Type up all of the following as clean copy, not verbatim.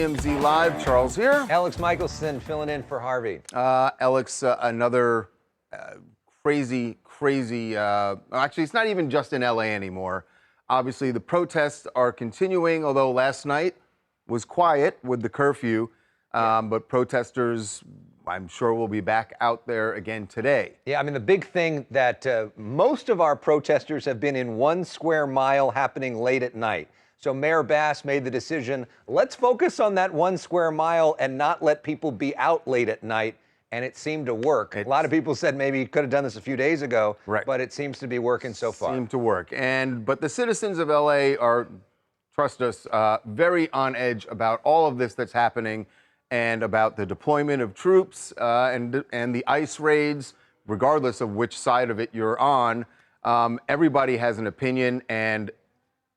TMZ Live. Charles here. Alex Michelson filling in for Harvey. Alex, another crazy, actually, it's not even just in LA anymore. Obviously, the protests are continuing, although last night was quiet with the curfew. But protesters, I'm sure, will be back out there again today. Yeah, I mean, the big thing that most of our protesters have been in 1 square mile happening late at night. So Mayor Bass made the decision, let's focus on that 1 square mile and not let people be out late at night. And it seemed to work. A lot of people said maybe he could have done this a few days ago, right, but it seems to be working so far. Seemed to work. But the citizens of LA are, trust us, very on edge about all of this that's happening and about the deployment of troops and the ICE raids, regardless of which side of it you're on. Everybody has an opinion, and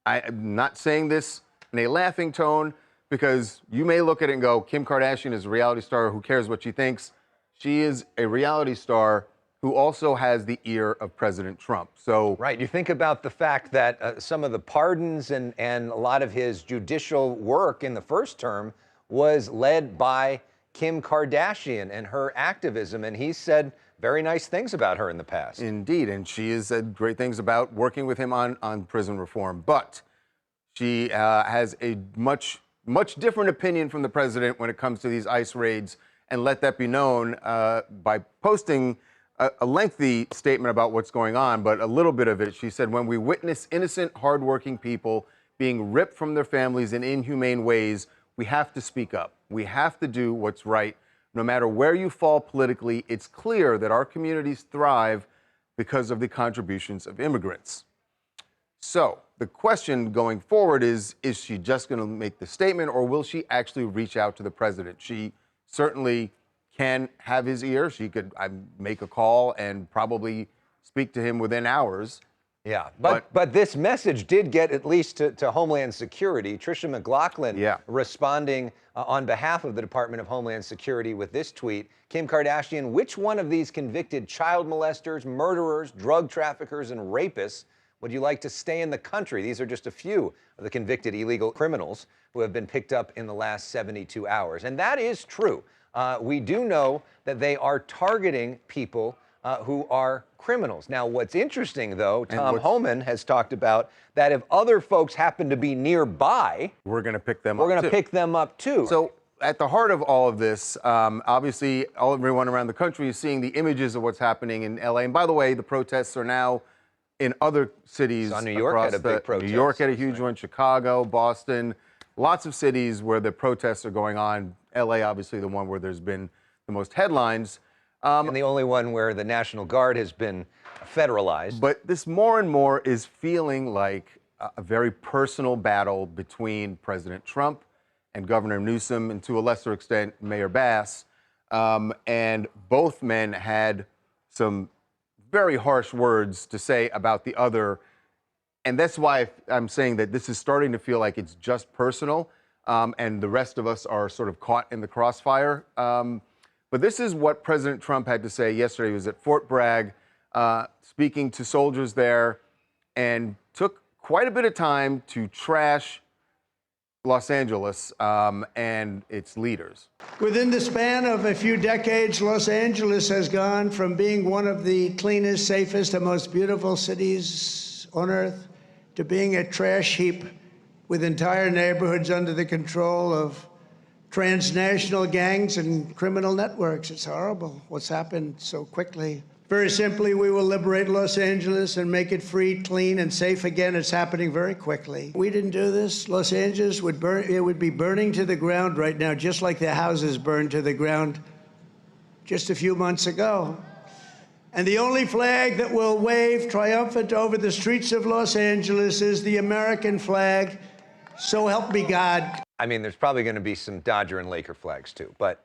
I'm not saying this in a laughing tone, because you may look at it and go, Kim Kardashian is a reality star, who cares what she thinks? She is a reality star who also has the ear of President Trump. So right, you think about the fact that some of the pardons and a lot of his judicial work in the first term was led by Kim Kardashian and her activism, and he said very nice things about her in the past. Indeed, and she has said great things about working with him on prison reform, but she has a much different opinion from the president when it comes to these ICE raids, and let that be known by posting a lengthy statement about what's going on, but a little bit of it. She said, when we witness innocent, hardworking people being ripped from their families in inhumane ways, we have to speak up. We have to do what's right. No matter where you fall politically, it's clear that our communities thrive because of the contributions of immigrants. So the question going forward is she just going to make the statement, or will she actually reach out to the president? She certainly can have his ear. She could make a call and probably speak to him within hours. Yeah, but this message did get at least to Homeland Security. Tricia McLaughlin responding on behalf of the Department of Homeland Security with this tweet. Kim Kardashian, which one of these convicted child molesters, murderers, drug traffickers, and rapists would you like to stay in the country? These are just a few of the convicted illegal criminals who have been picked up in the last 72 hours. And that is true. We do know that they are targeting people who are criminals. Now, what's interesting, though, Tom Homan has talked about that if other folks happen to be nearby, we're going to pick them up. We're going to pick them up, too. So at the heart of all of this, obviously, everyone around the country is seeing the images of what's happening in LA. And by the way, the protests are now in other cities. So New York had a big protest. New York had a huge one, Chicago, Boston, lots of cities where the protests are going on. LA, obviously, the one where there's been the most headlines. And the only one where the National Guard has been federalized. But this more and more is feeling like a very personal battle between President Trump and Governor Newsom, and to a lesser extent, Mayor Bass. And both men had some very harsh words to say about the other. And that's why I'm saying that this is starting to feel like it's just personal, and the rest of us are sort of caught in the crossfire. But this is what President Trump had to say yesterday. He was at Fort Bragg speaking to soldiers there, and took quite a bit of time to trash Los Angeles and its leaders. Within the span of a few decades, Los Angeles has gone from being one of the cleanest, safest, and most beautiful cities on earth to being a trash heap with entire neighborhoods under the control of transnational gangs and criminal networks. It's horrible what's happened so quickly. Very simply, we will liberate Los Angeles and make it free, clean, and safe again. It's happening very quickly. We didn't do this. Los Angeles would burn. It would be burning to the ground right now, just like the houses burned to the ground just a few months ago. And the only flag that will wave triumphant over the streets of Los Angeles is the American flag. So help me God. I mean, there's probably going to be some Dodger and Laker flags, too. But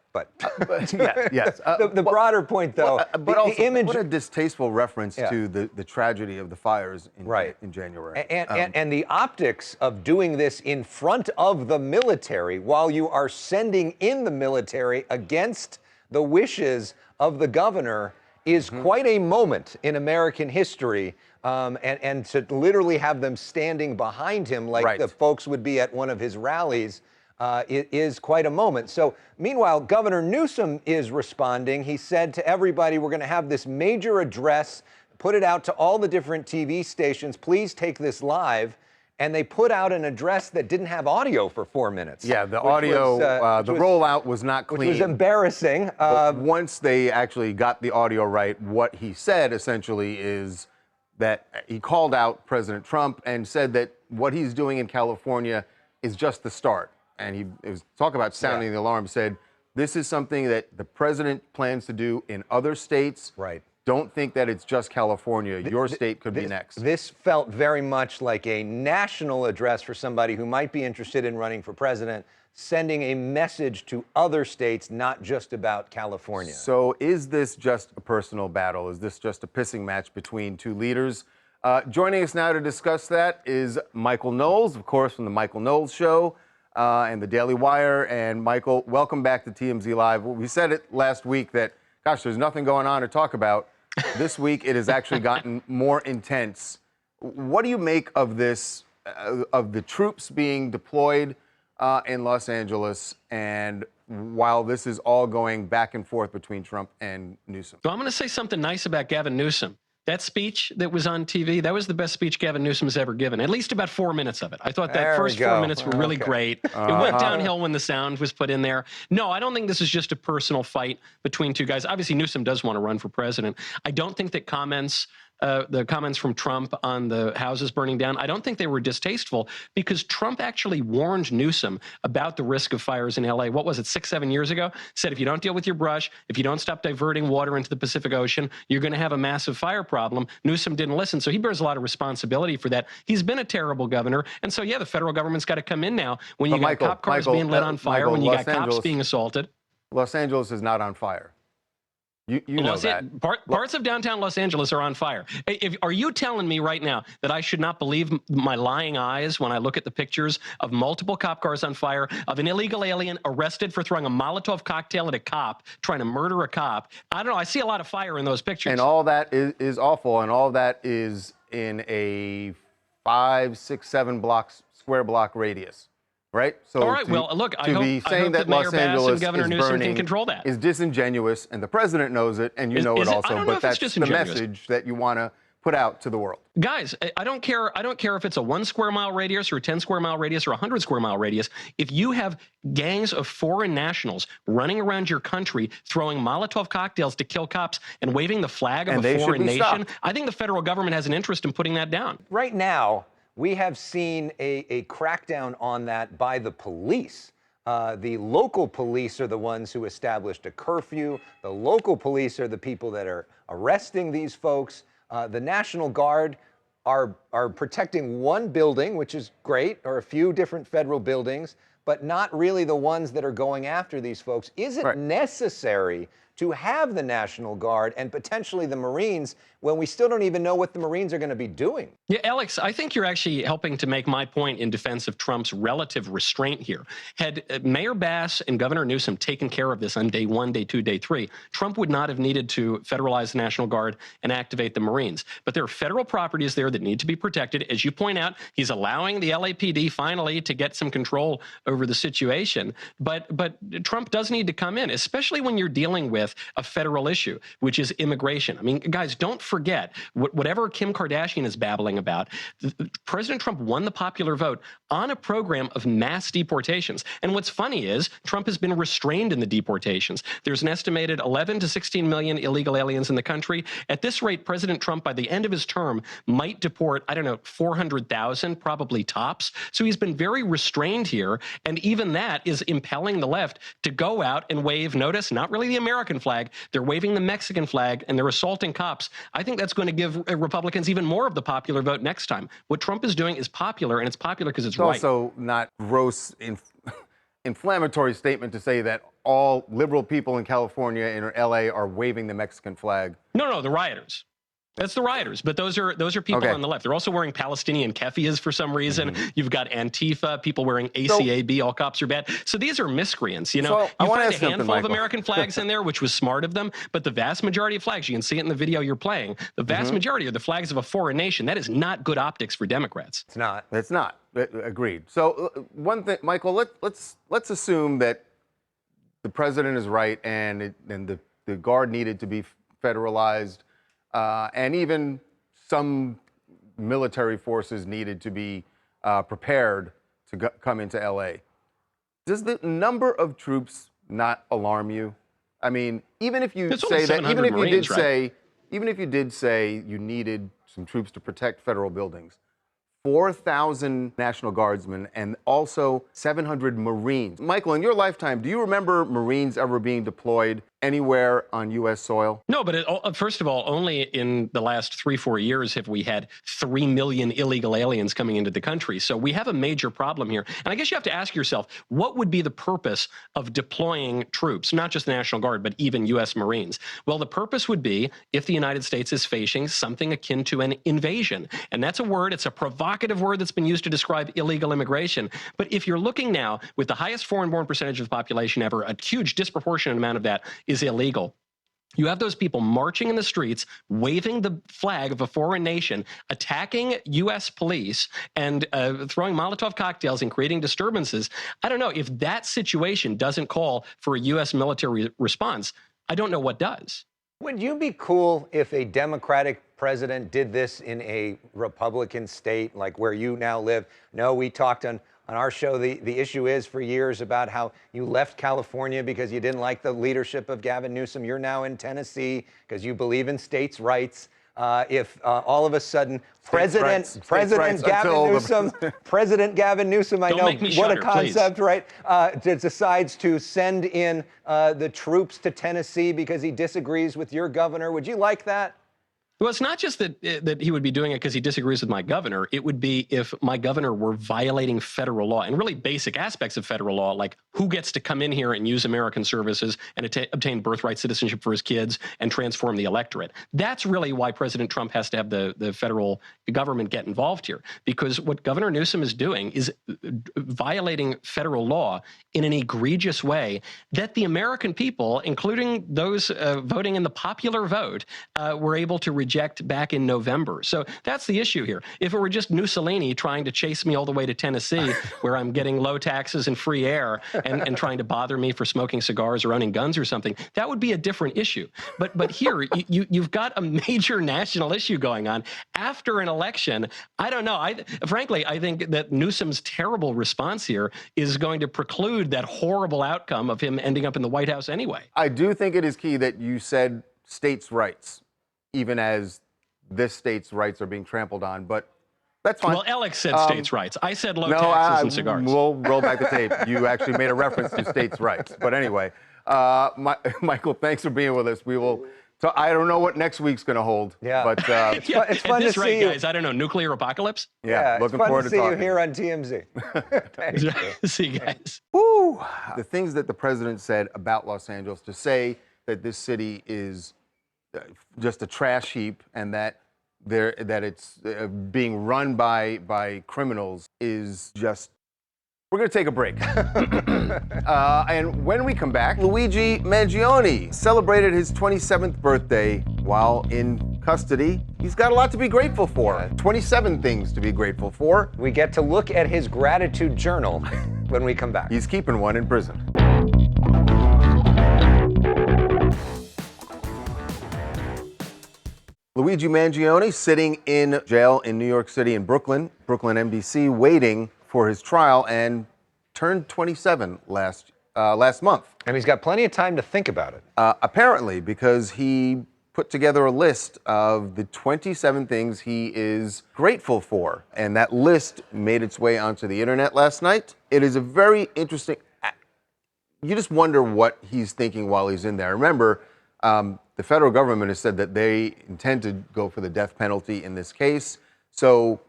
yes. The broader point, though, but also, the image. What a distasteful reference to the tragedy of the fires in January. And the optics of doing this in front of the military while you are sending in the military against the wishes of the governor is quite a moment in American history. And to literally have them standing behind him like the folks would be at one of his rallies it is quite a moment. So meanwhile, Governor Newsom is responding. He said to everybody, we're going to have this major address, put it out to all the different TV stations. Please take this live. And they put out an address that didn't have audio for 4 minutes. Yeah, the audio, the rollout was not clean. Which was embarrassing. Once they actually got the audio right, what he said essentially is that he called out President Trump and said that what he's doing in California is just the start. And he was talking about sounding the alarm, said, this is something that the president plans to do in other states. Right. Don't think that it's just California. Your state could be next. This felt very much like a national address for somebody who might be interested in running for president, sending a message to other states, not just about California. So is this just a personal battle? Is this just a pissing match between two leaders? Joining us now to discuss that is Michael Knowles, of course, from the Michael Knowles Show and the Daily Wire. And Michael, welcome back to TMZ Live. We said it last week that, gosh, there's nothing going on to talk about. This week, it has actually gotten more intense. What do you make of this, of the troops being deployed in Los Angeles, and while this is all going back and forth between Trump and Newsom? So I'm going to say something nice about Gavin Newsom. That speech that was on TV, that was the best speech Gavin Newsom has ever given, at least about 4 minutes of it. I thought that first 4 minutes were really great. It went downhill when the sound was put in there. No, I don't think this is just a personal fight between two guys. Obviously, Newsom does want to run for president. I don't think that the comments from Trump on the houses burning down, I don't think they were distasteful, because Trump actually warned Newsom about the risk of fires in LA. What was it, 6, 7 years ago? Said, if you don't deal with your brush, if you don't stop diverting water into the Pacific Ocean, you're going to have a massive fire problem. Newsom didn't listen, so he bears a lot of responsibility for that. He's been a terrible governor, and so, yeah, the federal government's got to come in now when you got cop cars being lit on fire, when you got cops being assaulted. Los Angeles is not on fire. You know that. Parts of downtown Los Angeles are on fire. Are you telling me right now that I should not believe my lying eyes when I look at the pictures of multiple cop cars on fire, of an illegal alien arrested for throwing a Molotov cocktail at a cop, trying to murder a cop? I don't know. I see a lot of fire in those pictures. And all that is awful, and all that is in a 5, 6, 7 square block radius. Right? So all right, well, look, I hope that Mayor Bass and Governor Newsom can control that. Is disingenuous, and the president knows it, and you know it also, but that's the message that you want to put out to the world. Guys, I don't care if it's a 1 square mile radius or a 10 square mile radius or a 100 square mile radius. If you have gangs of foreign nationals running around your country, throwing Molotov cocktails to kill cops and waving the flag of a foreign nation, I think the federal government has an interest in putting that down. Right now, we have seen a crackdown on that by the police. The local police are the ones who established a curfew. The local police are the people that are arresting these folks. The National Guard are protecting one building, which is great, or a few different federal buildings, but not really the ones that are going after these folks. Is it necessary to have the National Guard and potentially the Marines when we still don't even know what the Marines are going to be doing? Yeah, Alex, I think you're actually helping to make my point in defense of Trump's relative restraint here. Had Mayor Bass and Governor Newsom taken care of this on day 1, day 2, day 3, Trump would not have needed to federalize the National Guard and activate the Marines. But there are federal properties there that need to be protected. As you point out, he's allowing the LAPD finally to get some control over the situation. But Trump does need to come in, especially when you're dealing with a federal issue, which is immigration. I mean, guys, don't forget, whatever Kim Kardashian is babbling about, President Trump won the popular vote on a program of mass deportations. And what's funny is Trump has been restrained in the deportations. There's an estimated 11 to 16 million illegal aliens in the country. At this rate, President Trump, by the end of his term, might deport, I don't know, 400,000, probably tops. So he's been very restrained here. And even that is impelling the left to go out and wave, notice, not really the American flag, they're waving the Mexican flag, and they're assaulting cops. I think that's going to give Republicans even more of the popular vote next time. What Trump is doing is popular, and it's popular because it's right. It's also not gross, inflammatory statement to say that all liberal people in California and LA are waving the Mexican flag. No, the rioters. That's the rioters, but those are people on the left. They're also wearing Palestinian keffiyehs for some reason. You've got Antifa, people wearing ACAB, all cops are bad. So these are miscreants, you know. You find a handful of American flags in there, which was smart of them, but the vast majority of flags, you can see it in the video you're playing, the vast majority are the flags of a foreign nation. That is not good optics for Democrats. It's not. It's not. Agreed. So one thing, Michael, let's assume that the president is right and the Guard needed to be federalized, and even some military forces needed to be prepared to come into LA. Does the number of troops not alarm you? I mean, even if you say that, even if you did say, even if you did say you needed some troops to protect federal buildings, 4,000 National Guardsmen and also 700 Marines. Michael, in your lifetime, do you remember Marines ever being deployed anywhere on U.S. soil? No, but first of all, only in the last 3-4 years have we had 3 million illegal aliens coming into the country. So we have a major problem here. And I guess you have to ask yourself, what would be the purpose of deploying troops, not just the National Guard, but even U.S. Marines? Well, the purpose would be if the United States is facing something akin to an invasion. And that's a word, it's a provocative word that's been used to describe illegal immigration. But if you're looking now with the highest foreign-born percentage of the population ever, a huge disproportionate amount of that is illegal. You have those people marching in the streets, waving the flag of a foreign nation, attacking U.S. police, and throwing Molotov cocktails and creating disturbances. I don't know. If that situation doesn't call for a U.S. military response, I don't know what does. Would you be cool if a Democratic president did this in a Republican state, like where you now live? No, we talked on our show, the issue is for years about how you left California because you didn't like the leadership of Gavin Newsom. You're now in Tennessee because you believe in states' rights. If all of a sudden President Gavin Newsom, I know what a concept, please. Right? Decides to send in the troops to Tennessee because he disagrees with your governor, would you like that? Well, it's not just that he would be doing it because he disagrees with my governor. It would be if my governor were violating federal law and really basic aspects of federal law, like who gets to come in here and use American services and obtain birthright citizenship for his kids and transform the electorate. That's really why President Trump has to have the federal government get involved here, because what Governor Newsom is doing is violating federal law in an egregious way that the American people, including those voting in the popular vote, were able to reject back in November. So that's the issue here. If it were just Mussolini trying to chase me all the way to Tennessee, where I'm getting low taxes and free air and trying to bother me for smoking cigars or owning guns or something, that would be a different issue. But here, you've got a major national issue going on after an election. I don't know. Frankly, I think that Newsom's terrible response here is going to preclude that horrible outcome of him ending up in the White House anyway. I do think it is key that you said states' rights, even as this state's rights are being trampled on, but that's fine. Well, Alex said states' rights. I said low taxes and cigars. We'll roll back the tape. You actually made a reference to states' rights. But anyway, Michael, thanks for being with us. We will. So I don't know what next week's going to hold. Yeah. But it's fun to see you guys. I don't know. Nuclear apocalypse? Yeah. Looking forward to see you here on TMZ. Thanks. See you guys. Woo! The things that the president said about Los Angeles, to say that this city is just a trash heap and that it's being run by criminals is just. We're going to take a break. And when we come back, Luigi Mangione celebrated his 27th birthday while in custody. He's got a lot to be grateful for. 27 things to be grateful for. We get to look at his gratitude journal when we come back. He's keeping one in prison. Luigi Mangione sitting in jail in New York City and Brooklyn MDC, waiting for his trial, and turned 27 last month. And he's got plenty of time to think about it. Apparently, because he put together a list of the 27 things he is grateful for. And that list made its way onto the internet last night. It is a very interesting, you just wonder what he's thinking while he's in there. Remember, the federal government has said that they intend to go for the death penalty in this case. So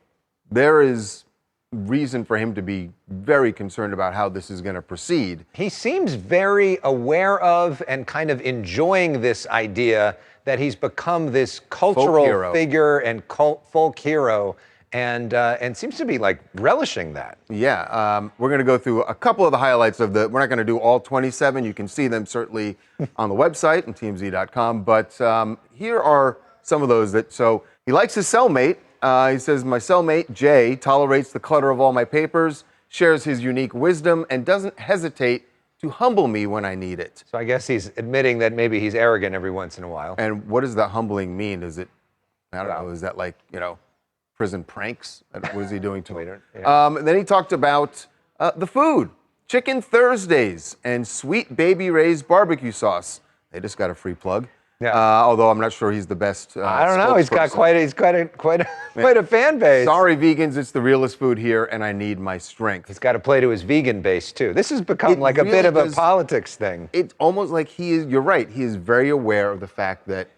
there is reason for him to be very concerned about how this is going to proceed. He seems very aware of and kind of enjoying this idea that he's become this cultural figure and folk hero, and seems to be like relishing that. Yeah, we're going to go through a couple of the highlights of we're not going to do all 27. You can see them certainly on the website and TMZ.com, but here are some of those so he likes his cellmate. He says, my cellmate, Jay, tolerates the clutter of all my papers, shares his unique wisdom, and doesn't hesitate to humble me when I need it. So I guess he's admitting that maybe he's arrogant every once in a while. And what does that humbling mean? Is it, I don't know, is that like, prison pranks? What is he doing to me? Yeah. Then he talked about the food, Chicken Thursdays and Sweet Baby Ray's barbecue sauce. They just got a free plug. Yeah. Although I'm not sure he's the best. I don't know. He's got quite a fan base. Sorry, vegans. It's the realest food here, and I need my strength. He's got to play to his vegan base too. This has become like a bit of a politics thing. It's almost like he is. You're right. He is very aware of the fact that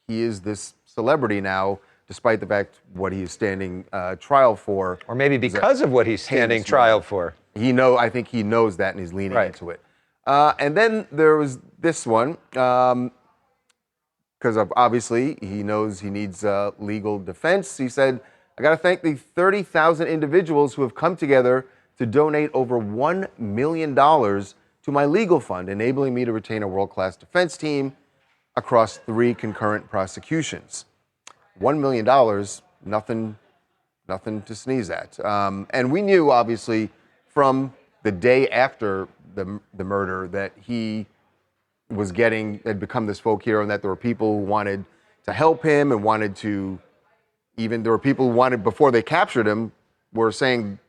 he is this celebrity now, despite the fact what he is standing trial for. Or maybe because of what he's standing trial for. I think he knows that, and he's leaning into it. And then there was this one. Because obviously he knows he needs legal defense. He said, I got to thank the 30,000 individuals who have come together to donate over $1 million to my legal fund, enabling me to retain a world-class defense team across 3 concurrent prosecutions. $1 million, nothing to sneeze at. And we knew, obviously, from the day after the murder that he had become this folk hero, and that there were people who wanted to help him and there were people who wanted, before they captured him, were saying,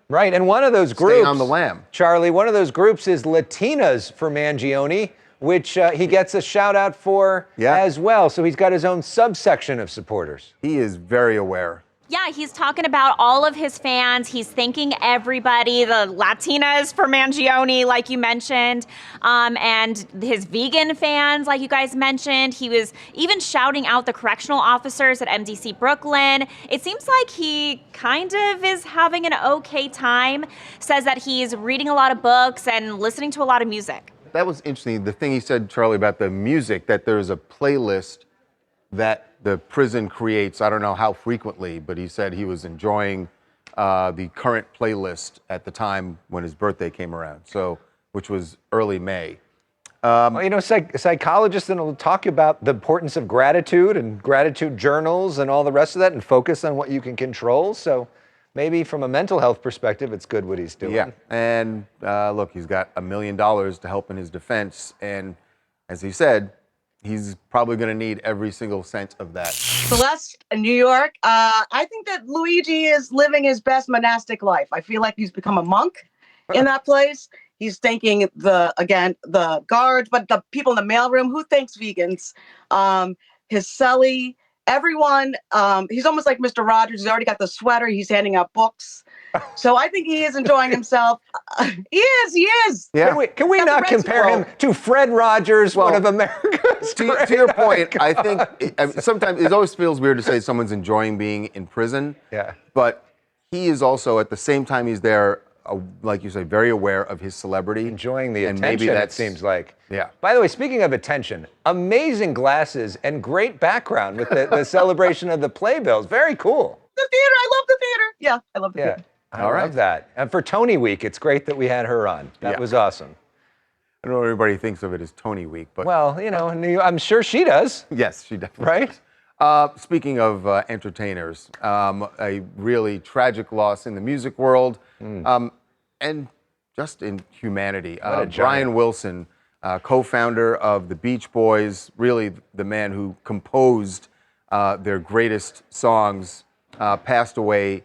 Right, and one of those groups, stay on the lam. Charlie, one of those groups is Latinas for Mangione, which he gets a shout out for as well. So he's got his own subsection of supporters. He is very aware. Yeah, he's talking about all of his fans. He's thanking everybody, the Latinas for Mangione, like you mentioned, and his vegan fans, like you guys mentioned. He was even shouting out the correctional officers at MDC Brooklyn. It seems like he kind of is having an okay time. Says that he's reading a lot of books and listening to a lot of music. That was interesting. The thing he said, Charlie, about the music, that there's a playlist that the prison creates. I don't know how frequently, but he said he was enjoying the current playlist at the time when his birthday came around, which was early May. Psychologists will talk about the importance of gratitude and gratitude journals and all the rest of that, and focus on what you can control. So maybe from a mental health perspective, it's good what he's doing. Yeah, and look, he's got $1 million to help in his defense, and as he said, he's probably going to need every single cent of that. Celeste, New York. I think that Luigi is living his best monastic life. I feel like he's become a monk in that place. He's thanking the guards, but the people in the mailroom. Who thanks vegans? His cellie, everyone. He's almost like Mr. Rogers. He's already got the sweater. He's handing out books. So I think he is enjoying himself. He is. Yeah. Can we not compare him to Fred Rogers, one of America's to your point, I think sometimes it always feels weird to say someone's enjoying being in prison. Yeah. But he is also, at the same time he's there, like you say, very aware of his celebrity. Enjoying the attention, it seems like. Yeah. By the way, speaking of attention, amazing glasses and great background with the celebration of the playbills. Very cool. The theater. I love the theater. Yeah, I love the theater. I love that. And for Tony Week, it's great that we had her on. That was awesome. I don't know if everybody thinks of it as Tony Week, but... Well, I'm sure she does. Yes, she definitely does. Speaking of entertainers, a really tragic loss in the music world and just in humanity. Brian Wilson, co-founder of the Beach Boys, really the man who composed their greatest songs, passed away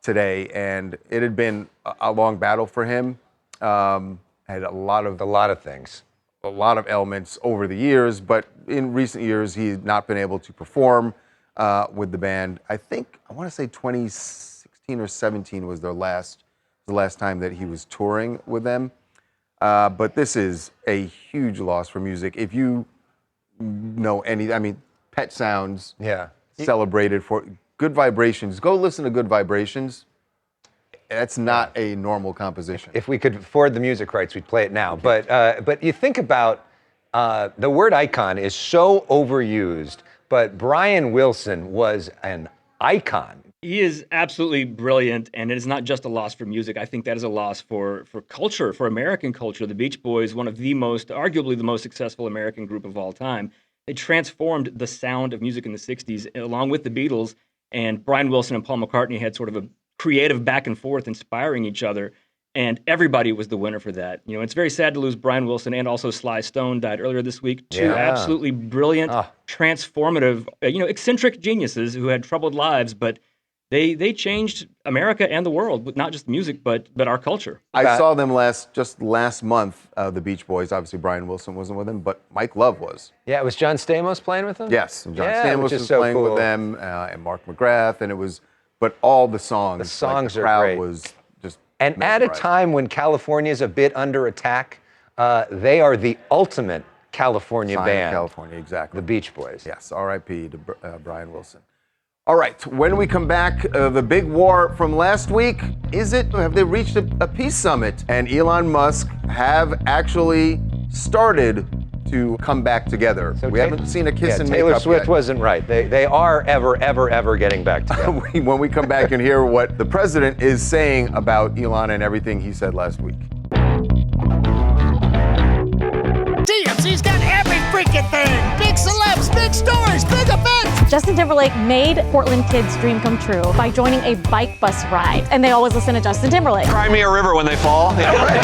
today, and it had been a long battle for him. Had a lot of things, a lot of ailments over the years, but in recent years he's not been able to perform with the band. I want to say 2016 or 17 was the last time that he was touring with them. But this is a huge loss for music. If you know Pet Sounds celebrated for Good Vibrations. Go listen to Good Vibrations. That's not a normal composition. If we could afford the music rights, we'd play it now. But you think about the word icon is so overused, but Brian Wilson was an icon. He is absolutely brilliant, and it is not just a loss for music. I think that is a loss for culture, for American culture. The Beach Boys, one of arguably the most successful American group of all time. They transformed the sound of music in the 60s, along with the Beatles, and Brian Wilson and Paul McCartney had sort of a creative back and forth, inspiring each other. And everybody was the winner for that. You know, it's very sad to lose Brian Wilson, and also Sly Stone died earlier this week. Two absolutely brilliant, transformative, eccentric geniuses who had troubled lives, but they changed America and the world, with not just music, but our culture. I saw them just last month, the Beach Boys. Obviously, Brian Wilson wasn't with them, but Mike Love was. Yeah, was John Stamos playing with them? Yes, John Stamos was playing with them, and Mark McGrath, and it was, but all the songs. The songs the are crowd great. Was just and at a time when California is a bit under attack, they are the ultimate California band. California, exactly. The Beach Boys. Yes, R.I.P. to Brian Wilson. All right, when we come back, the big war from last week, have they reached a peace summit? And Elon Musk have actually started to come back together. So we haven't seen a kiss and make up Taylor Swift yet. wasn't right. They are ever getting back together. When we come back and hear what the president is saying about Elon and everything he said last week. TMZ's got every freaking thing. Big celebs, big stories, big events. Justin Timberlake made Portland kids' dream come true by joining a bike bus ride. And they always listen to Justin Timberlake. Cry me a river when they fall. Yeah, right.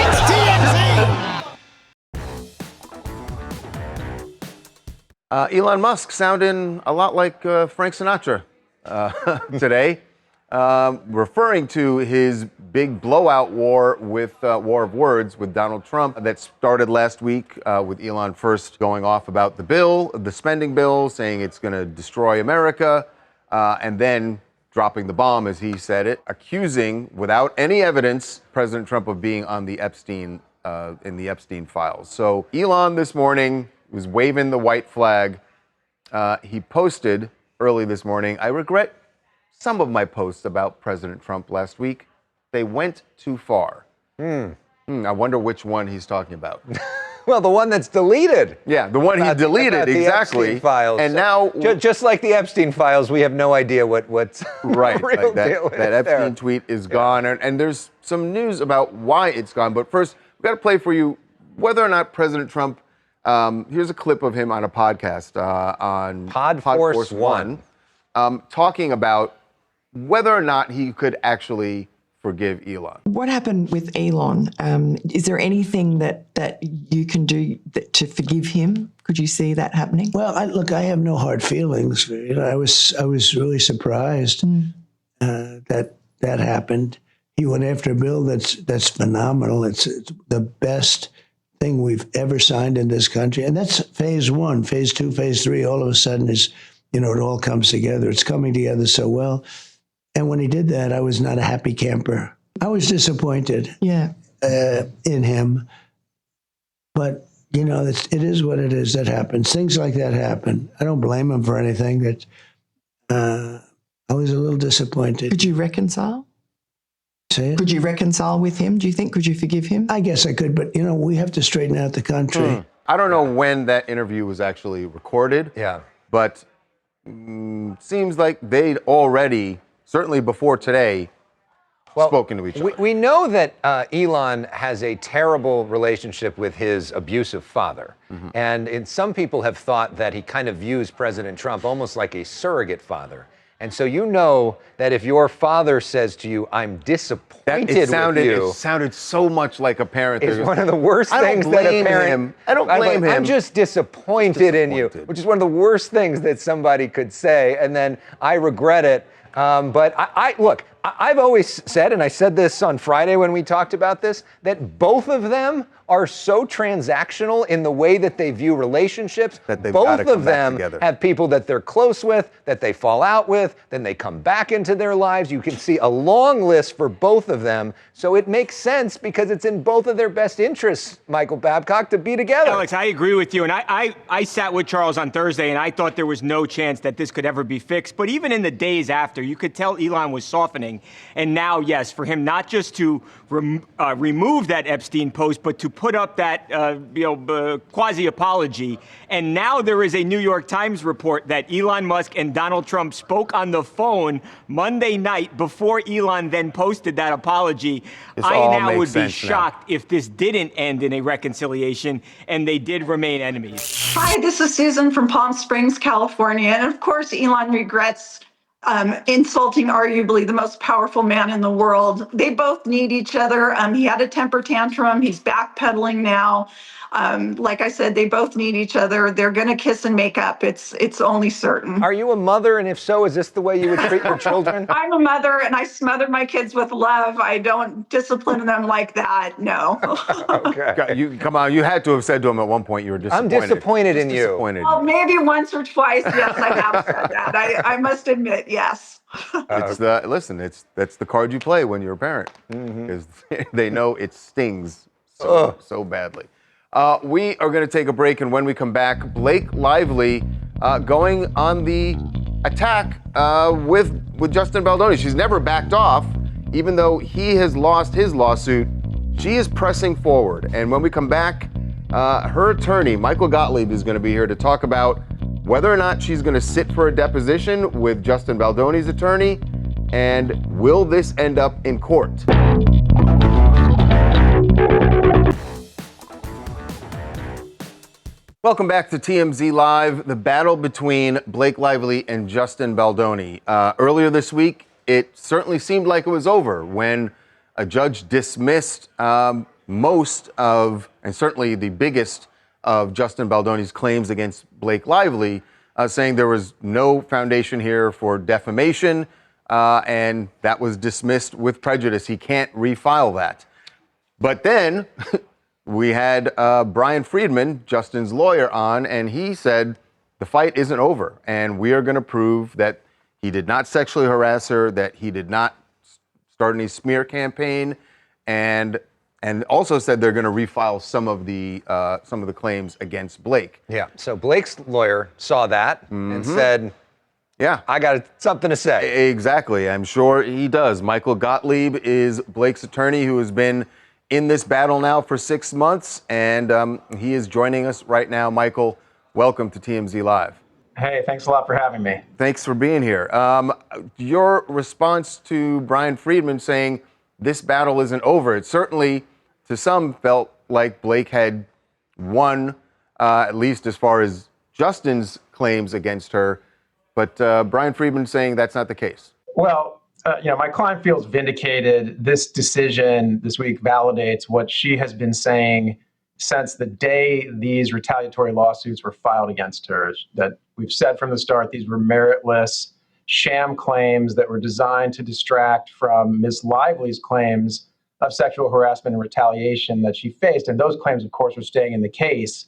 It's TMZ. Elon Musk sounding a lot like Frank Sinatra today, referring to his big blowout war of words with Donald Trump that started last week with Elon first going off about the spending bill, saying it's going to destroy America, and then dropping the bomb, as he said it, accusing, without any evidence, President Trump of being on the Epstein in the Epstein files. So Elon this morning was waving the white flag. He posted early this morning, "I regret some of my posts about President Trump last week. They went too far." I wonder which one he's talking about. Well, the one that's deleted. Yeah, the one he deleted, exactly. Epstein files. And now, just like the Epstein files, we have no idea what's right, the real like deal that is Epstein there. tweet is gone, and there's some news about why it's gone. But first, we've got to play for you whether or not President Trump. Here's a clip of him on a podcast on Podforce One, talking about whether or not he could actually forgive Elon. What happened with Elon? Is there anything that you can do to forgive him? Could you see that happening? Well, I have no hard feelings. I was really surprised that happened. He went after a bill that's phenomenal. It's the best thing we've ever signed in this country. And that's phase one. Phase two, phase three, all of a sudden is, it all comes together. It's coming together so well. And when he did that, I was not a happy camper. I was disappointed in him. But, it is what it is. That happens. Things like that happen. I don't blame him for anything. That I was a little disappointed. Could you reconcile? Say it? Could you reconcile with him, do you think? Could you forgive him? I guess I could, but, we have to straighten out the country. I don't know when that interview was actually recorded. Yeah. But seems like they'd already, certainly before today, spoken to each other. We know that Elon has a terrible relationship with his abusive father. And some people have thought that he kind of views President Trump almost like a surrogate father. And so that if your father says to you, "I'm disappointed with you," it sounded so much like a parent. It's one of the worst things that a parent. I don't blame him. I'm just disappointed in you, which is one of the worst things that somebody could say. And then I regret it. But I've always said, and I said this on Friday when we talked about this, that both of them are so transactional in the way that they view relationships. That they've both gotta come of back them together. have people that they're close with, that they fall out with, then they come back into their lives. You can see a long list for both of them. So it makes sense because it's in both of their best interests, Michael Babcock, to be together. Alex, I agree with you. And I sat with Charles on Thursday, and I thought there was no chance that this could ever be fixed. But even in the days after, you could tell Elon was softening. And now, yes, for him not just to remove that Epstein post, but to put up that quasi-apology. And now there is a New York Times report that Elon Musk and Donald Trump spoke on the phone Monday night before Elon then posted that apology. I now would be shocked if this didn't end in a reconciliation and they did remain enemies. Hi, this is Susan from Palm Springs, California. And of course, Elon regrets insulting arguably the most powerful man in the world. They both need each other. He had a temper tantrum. He's backpedaling now. Like I said, they both need each other. They're going to kiss and make up. It's only certain. Are you a mother? And if so, is this the way you would treat your children? I'm a mother, and I smother my kids with love. I don't discipline them like that. No. Okay. Come on, you had to have said to him at one point you were disappointed. I'm disappointed in you. Well, maybe once or twice, yes, I have said that. I must admit, yes. It's that's the card you play when you're a parent, because they know it stings so badly. We are going to take a break, and when we come back, Blake Lively going on the attack with Justin Baldoni. She's never backed off, even though he has lost his lawsuit. She is pressing forward, and when we come back, her attorney, Michael Gottlieb, is going to be here to talk about whether or not she's going to sit for a deposition with Justin Baldoni's attorney, and will this end up in court? Welcome back to TMZ Live, the battle between Blake Lively and Justin Baldoni. Earlier this week, it certainly seemed like it was over when a judge dismissed most of, and certainly the biggest of Justin Baldoni's claims against Blake Lively, saying there was no foundation here for defamation, and that was dismissed with prejudice. He can't refile that. But then we had Brian Friedman, Justin's lawyer, on, and he said the fight isn't over, and we are going to prove that he did not sexually harass her, that he did not start any smear campaign, and also said they're going to refile some of the claims against Blake. Yeah. So Blake's lawyer saw that and said, "Yeah, I got something to say." Exactly. I'm sure he does. Michael Gottlieb is Blake's attorney, who has been in this battle now for 6 months, and he is joining us right now. Michael, welcome to TMZ Live. Hey, thanks a lot for having me. Thanks for being here. Your response to Brian Friedman saying this battle isn't over, it certainly, to some, felt like Blake had won, at least as far as Justin's claims against her, but Brian Friedman saying that's not the case. Well, my client feels vindicated. This decision this week validates what she has been saying since the day these retaliatory lawsuits were filed against her, that we've said from the start these were meritless, sham claims that were designed to distract from Ms. Lively's claims of sexual harassment and retaliation that she faced. And those claims, of course, were staying in the case.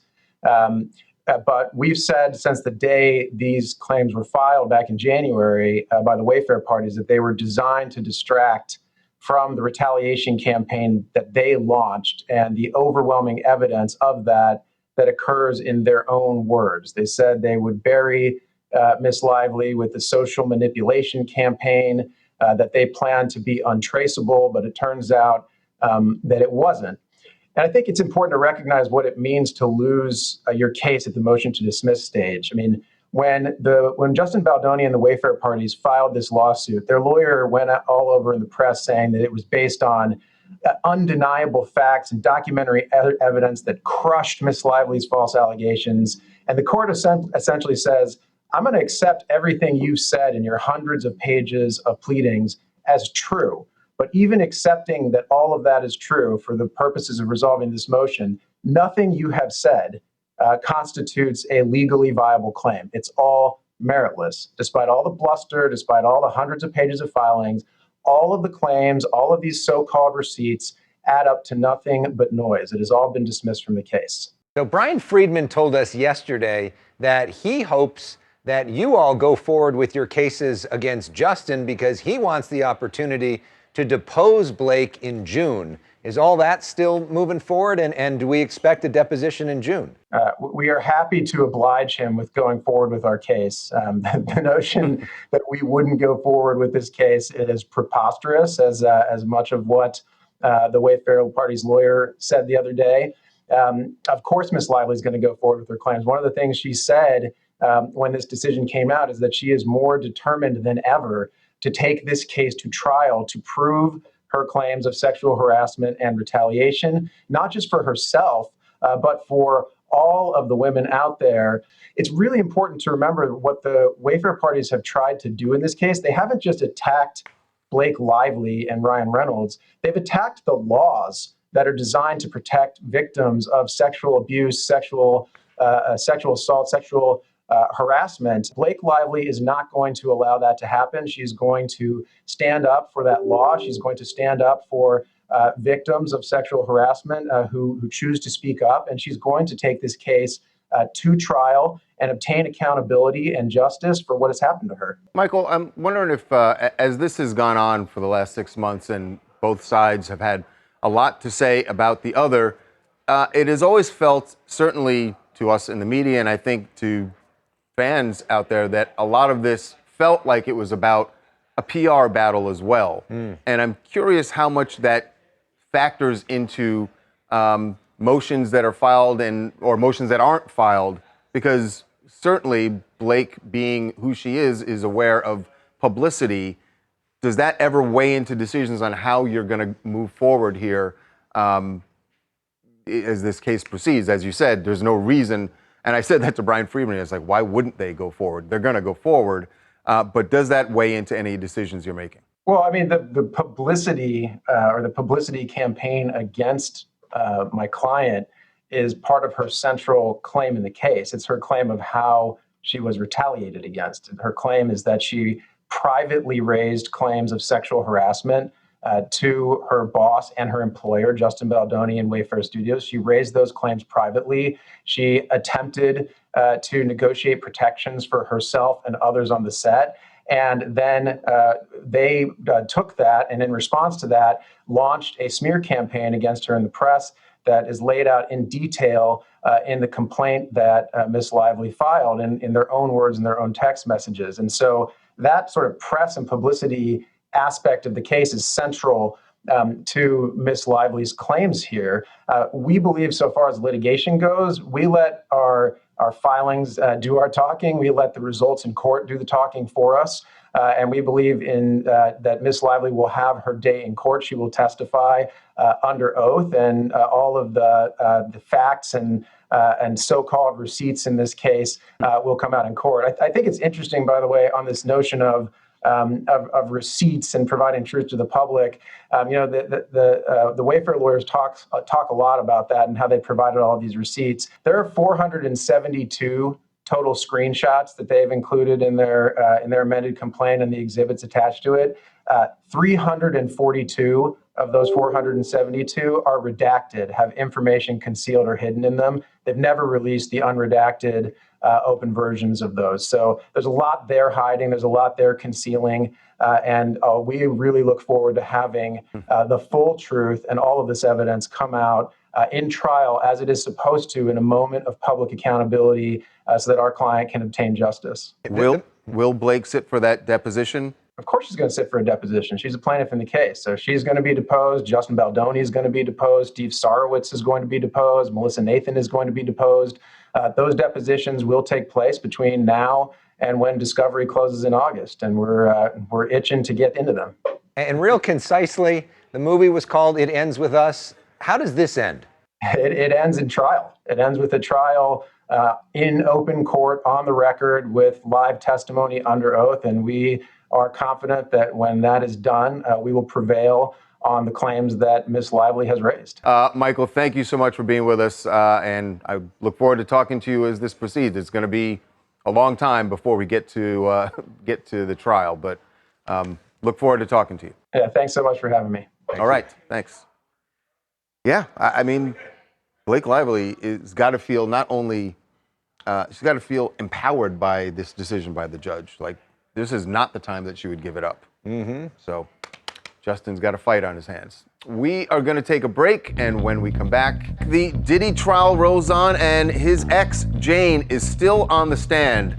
But we've said since the day these claims were filed back in January by the Wayfair parties that they were designed to distract from the retaliation campaign that they launched and the overwhelming evidence of that occurs in their own words. They said they would bury Ms. Lively with the social manipulation campaign, that they planned to be untraceable, but it turns out that it wasn't. And I think it's important to recognize what it means to lose your case at the motion to dismiss stage. I mean, when Justin Baldoni and the Wayfair parties filed this lawsuit, their lawyer went all over in the press saying that it was based on undeniable facts and documentary evidence that crushed Ms. Lively's false allegations. And the court essentially says, I'm going to accept everything you've said in your hundreds of pages of pleadings as true. But even accepting that all of that is true for the purposes of resolving this motion, nothing you have said constitutes a legally viable claim. It's all meritless. Despite all the bluster, despite all the hundreds of pages of filings, all of the claims, all of these so-called receipts add up to nothing but noise. It has all been dismissed from the case. So Brian Friedman told us yesterday that he hopes that you all go forward with your cases against Justin because he wants the opportunity to depose Blake in June. Is all that still moving forward, and do we expect a deposition in June? We are happy to oblige him with going forward with our case. The notion that we wouldn't go forward with this case is preposterous, as much of what the Wayfair party's lawyer said the other day. Of course, Ms. Lively is going to go forward with her claims. One of the things she said when this decision came out is that she is more determined than ever to take this case to trial to prove her claims of sexual harassment and retaliation, not just for herself, but for all of the women out there. It's really important to remember what the Wayfair parties have tried to do in this case. They haven't just attacked Blake Lively and Ryan Reynolds. They've attacked the laws that are designed to protect victims of sexual abuse, sexual assault, sexual harassment. Blake Lively is not going to allow that to happen. She's going to stand up for that law. She's going to stand up for victims of sexual harassment who choose to speak up. And she's going to take this case to trial and obtain accountability and justice for what has happened to her. Michael, I'm wondering if, as this has gone on for the last 6 months and both sides have had a lot to say about the other, it has always felt, certainly to us in the media, and I think to fans out there, that a lot of this felt like it was about a PR battle as well. And I'm curious how much that factors into motions that are filed or motions that aren't filed, because certainly Blake, being who she is aware of publicity. Does that ever weigh into decisions on how you're going to move forward here as this case proceeds? As you said, there's no reason, and I said that to Brian Friedman, it's like, why wouldn't they go forward? They're going to go forward, but does that weigh into any decisions you're making? Well, I mean, the publicity or the publicity campaign against my client is part of her central claim in the case. It's her claim of how she was retaliated against. Her claim is that she privately raised claims of sexual harassment to her boss and her employer, Justin Baldoni and Wayfair Studios. She raised those claims privately. She attempted to negotiate protections for herself and others on the set. And then they took that and in response to that, launched a smear campaign against her in the press that is laid out in detail in the complaint that Ms. Lively filed in their own words and their own text messages. And so that sort of press and publicity aspect of the case is central to Ms. Lively's claims here. We believe, so far as litigation goes, we let our filings do our talking. We let the results in court do the talking for us. And we believe in that Ms. Lively will have her day in court. She will testify under oath, and all of the facts and so-called receipts in this case will come out in court. I think it's interesting, by the way, on this notion of receipts and providing truth to the public. The Wayfair lawyers talk a lot about that and how they provided all of these receipts. There are 472 total screenshots that they've included in their amended complaint and the exhibits attached to it. 342 of those 472 are redacted, have information concealed or hidden in them. They've never released the unredacted open versions of those. So there's a lot they're hiding. There's a lot they're concealing. And we really look forward to having the full truth and all of this evidence come out in trial as it is supposed to, in a moment of public accountability, so that our client can obtain justice. Will Blake sit for that deposition? Of course she's going to sit for a deposition. She's a plaintiff in the case. So she's going to be deposed. Justin Baldoni is going to be deposed. Steve Sarowitz is going to be deposed. Melissa Nathan is going to be deposed. Those depositions will take place between now and when discovery closes in August. And we're itching to get into them. And real concisely, the movie was called It Ends With Us. How does this end? It ends in trial. It ends with a trial in open court, on the record, with live testimony under oath. And we are confident that when that is done, we will prevail on the claims that Ms. Lively has raised. Michael, thank you so much for being with us. And I look forward to talking to you as this proceeds. It's going to be a long time before we get to the trial, but look forward to talking to you. Yeah, thanks so much for having me. All right, thanks. Yeah, I mean, Blake Lively has got to feel not only, she's got to feel empowered by this decision by the judge. Like, this is not the time that she would give it up. So Justin's got a fight on his hands. We are going to take a break, and when we come back, the Diddy trial rolls on, and his ex, Jane, is still on the stand.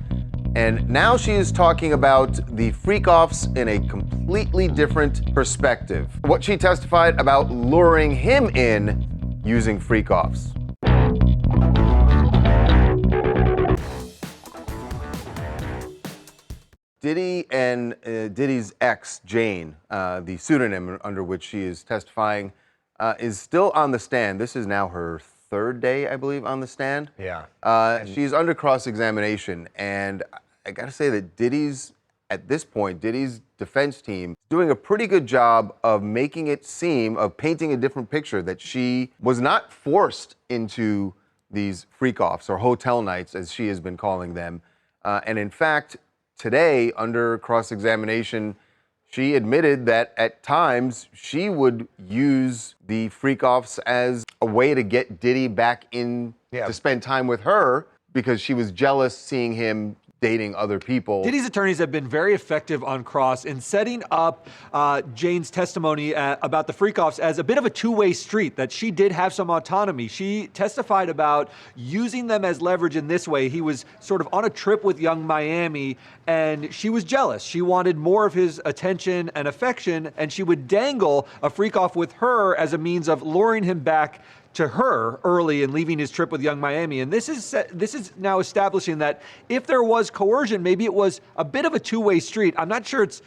And now she is talking about the freak-offs in a completely different perspective. What she testified about luring him in using freak-offs. Diddy and Diddy's ex, Jane, the pseudonym under which she is testifying, is still on the stand. This is now her third day, I believe, on the stand. Yeah. She's under cross-examination, and I got to say that at this point, Diddy's defense team is doing a pretty good job of making it seem, of painting a different picture, that she was not forced into these freak-offs or hotel nights, as she has been calling them. And in fact, today, under cross-examination, she admitted that at times she would use the freak-offs as a way to get Diddy back in to spend time with her because she was jealous seeing him dating other people. Diddy's attorneys have been very effective on cross in setting up Jane's testimony about the freak-offs as a bit of a two-way street, that she did have some autonomy. She testified about using them as leverage in this way. He was sort of on a trip with Young Miami, and she was jealous. She wanted more of his attention and affection, and she would dangle a freak-off with her as a means of luring him back to her early and leaving his trip with Young Miami. And this is now establishing that if there was coercion, maybe it was a bit of a two-way street. I'm not sure it's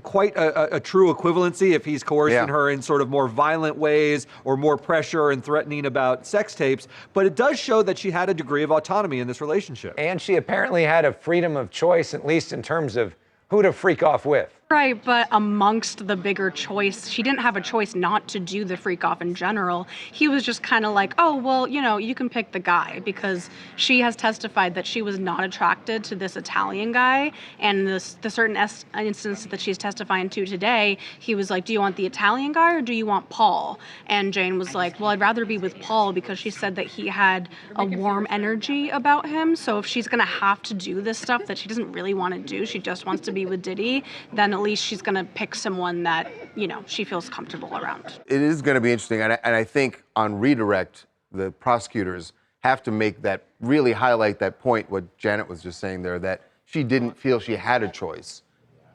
quite a true equivalency if he's coercing her in sort of more violent ways or more pressure and threatening about sex tapes, but it does show that she had a degree of autonomy in this relationship. And she apparently had a freedom of choice, at least in terms of who to freak off with. Right, but amongst the bigger choice, she didn't have a choice not to do the freak off in general. He was just kind of like, oh, well, you know, you can pick the guy, because she has testified that she was not attracted to this Italian guy. And the certain instance that she's testifying to today, he was like, do you want the Italian guy or do you want Paul? And Jane was like, well, I'd rather be with Paul, because she said that he had a warm energy about him. So if she's going to have to do this stuff that she doesn't really want to do, she just wants to be with Diddy, then at least she's going to pick someone that, you know, she feels comfortable around. It is going to be interesting, and I think on redirect, the prosecutors have to really highlight that point, what Janet was just saying there, that she didn't feel she had a choice.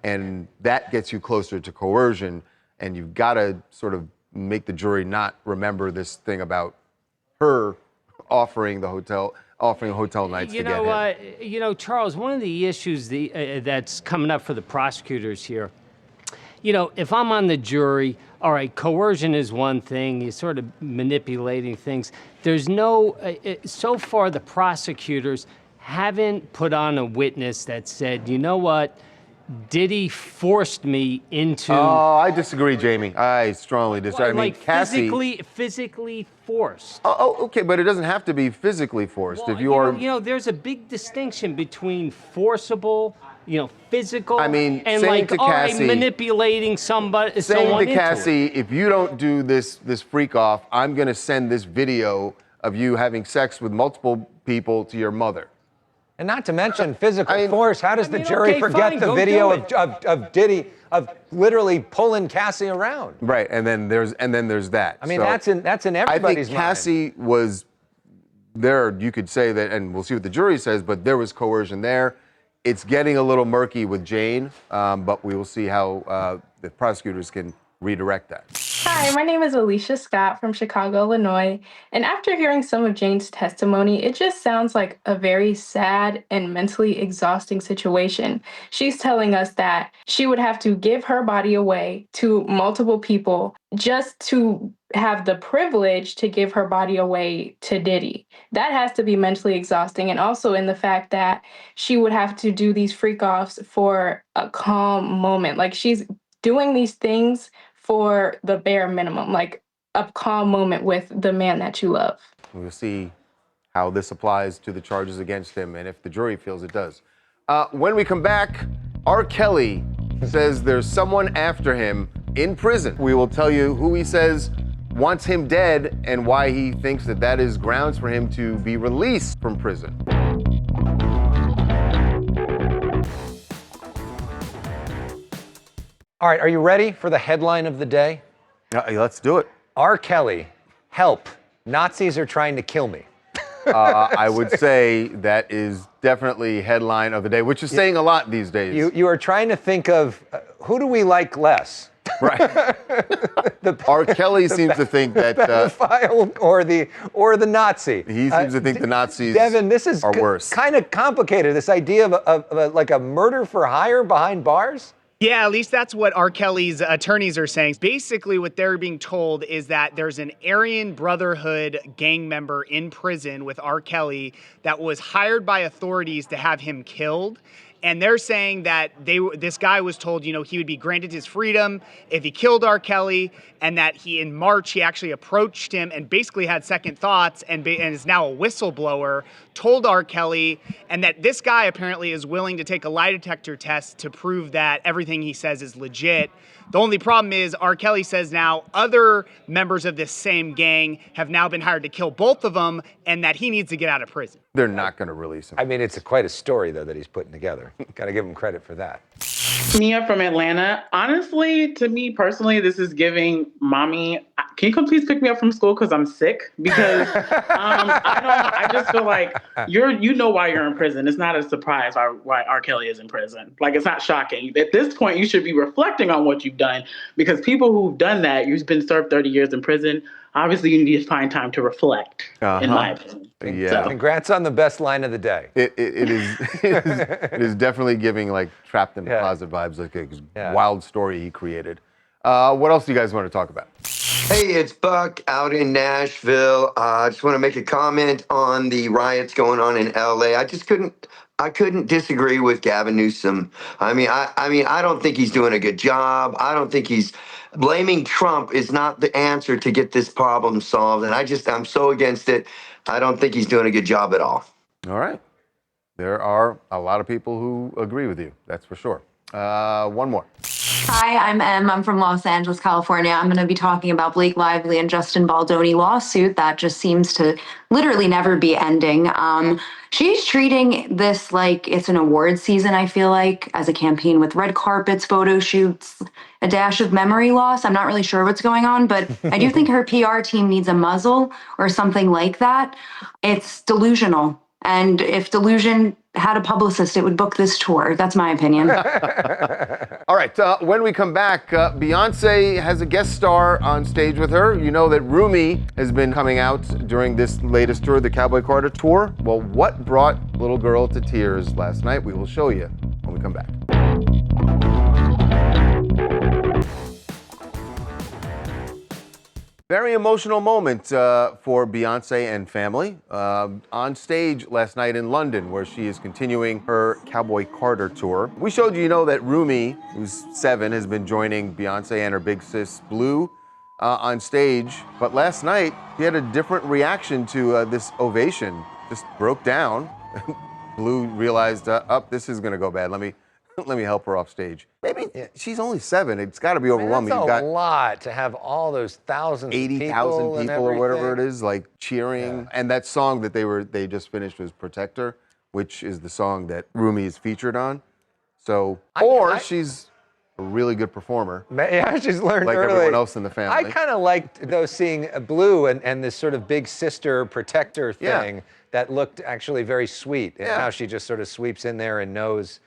And that gets you closer to coercion, and you've got to sort of make the jury not remember this thing about her offering hotel nights to get him. You know, Charles, one of the issues that's coming up for the prosecutors here, you know, if I'm on the jury, all right, coercion is one thing, you're sort of manipulating things. There's so far the prosecutors haven't put on a witness that said, you know what, Diddy forced me into... Oh, I disagree, Jamie. I strongly disagree. Well, like Cassie... physically forced. Oh, okay, but it doesn't have to be physically forced. Well, if you are... You know, there's a big distinction between forcible, you know, physical, and like, all right, manipulating someone saying to Cassie, if you don't do this freak off, I'm going to send this video of you having sex with multiple people to your mother. And not to mention physical force. How does the jury forget the video of Diddy of literally pulling Cassie around? Right, and then there's that. I mean, so that's in everybody's mind. I think Cassie was there. You could say that, and we'll see what the jury says. But there was coercion there. It's getting a little murky with Jane, but we will see how the prosecutors can redirect that. Hi, my name is Alicia Scott from Chicago, Illinois, and after hearing some of Jane's testimony, it just sounds like a very sad and mentally exhausting situation. She's telling us that she would have to give her body away to multiple people just to have the privilege to give her body away to Diddy. That has to be mentally exhausting, and also in the fact that she would have to do these freak-offs for a calm moment. Like, she's doing these things for the bare minimum, like a calm moment with the man that you love. We'll see how this applies to the charges against him and if the jury feels it does. When we come back, R. Kelly says there's someone after him in prison. We will tell you who he says wants him dead and why he thinks that is grounds for him to be released from prison. All right, are you ready for the headline of the day? Let's do it. R. Kelly, help. Nazis are trying to kill me. I would say that is definitely headline of the day, which is saying a lot these days. You are trying to think of who do we like less? Right. R. Kelly seems to think that pedophile or the Nazi. He seems to think the Nazis Devin, this is are worse. Kind of complicated. This idea of like a murder for hire behind bars. Yeah, at least that's what R. Kelly's attorneys are saying. Basically, what they're being told is that there's an Aryan Brotherhood gang member in prison with R. Kelly that was hired by authorities to have him killed. And they're saying that this guy was told, he would be granted his freedom if he killed R. Kelly, and that in March, he actually approached him and basically had second thoughts and is now a whistleblower, told R. Kelly, and that this guy apparently is willing to take a lie detector test to prove that everything he says is legit. The only problem is R. Kelly says now other members of this same gang have now been hired to kill both of them, and that he needs to get out of prison. They're not going to release him. I mean, it's quite a story, though, that he's putting together. Got to give him credit for that. Mia from Atlanta. Honestly, to me personally, this is giving mommy. Can you come please pick me up from school because I'm sick? Because I just feel like you know why you're in prison. It's not a surprise why R. Kelly is in prison. Like, it's not shocking. At this point, you should be reflecting on what you've done, because people who've done that, you've been served 30 years in prison. Obviously, you need to find time to reflect, in my opinion. Yeah. So. Congrats on the best line of the day. It is definitely giving like trapped in the closet vibes, like a wild story he created. What else do you guys want to talk about? Hey, it's Buck out in Nashville. I just want to make a comment on the riots going on in LA. I couldn't disagree with Gavin Newsom. I mean, I don't think he's doing a good job. I don't think blaming Trump is not the answer to get this problem solved. And I'm so against it. I don't think he's doing a good job at all. All right. There are a lot of people who agree with you. That's for sure. One more. Hi, I'm Em. I'm from Los Angeles, California. I'm going to be talking about Blake Lively and Justin Baldoni lawsuit that just seems to literally never be ending. She's treating this like it's an award season, I feel like, as a campaign with red carpets, photo shoots, a dash of memory loss. I'm not really sure what's going on, but I do think her PR team needs a muzzle or something like that. It's delusional. And if Delusion had a publicist, it would book this tour. That's my opinion. All right. When we come back, Beyonce has a guest star on stage with her. You know that Rumi has been coming out during this latest tour, the Cowboy Carter tour. Well, what brought little girl to tears last night? We will show you when we come back. Very emotional moment for Beyonce and family on stage last night in London, where she is continuing her Cowboy Carter tour. We showed you know that Rumi, who's 7, has been joining Beyonce and her big sis Blue on stage. But last night, she had a different reaction to this ovation. Just broke down. Blue realized, this is going to go bad. Let me help her off stage. Maybe she's only 7. It's got to be overwhelming. That's a lot to have all those thousands, 80,000 people or whatever it is, like cheering. Yeah. And that song that they just finished was "Protector," which is the song that Rumi is featured on. So, she's a really good performer. Yeah, she's learned like early. Everyone else in the family. I kind of liked though seeing Blue and this sort of big sister protector thing that looked actually very sweet, and how she just sort of sweeps in there and knows,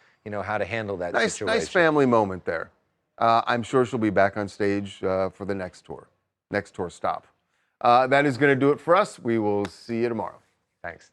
how to handle that situation. Nice family moment there. I'm sure she'll be back on stage for the next tour stop. That is going to do it for us. We will see you tomorrow. Thanks.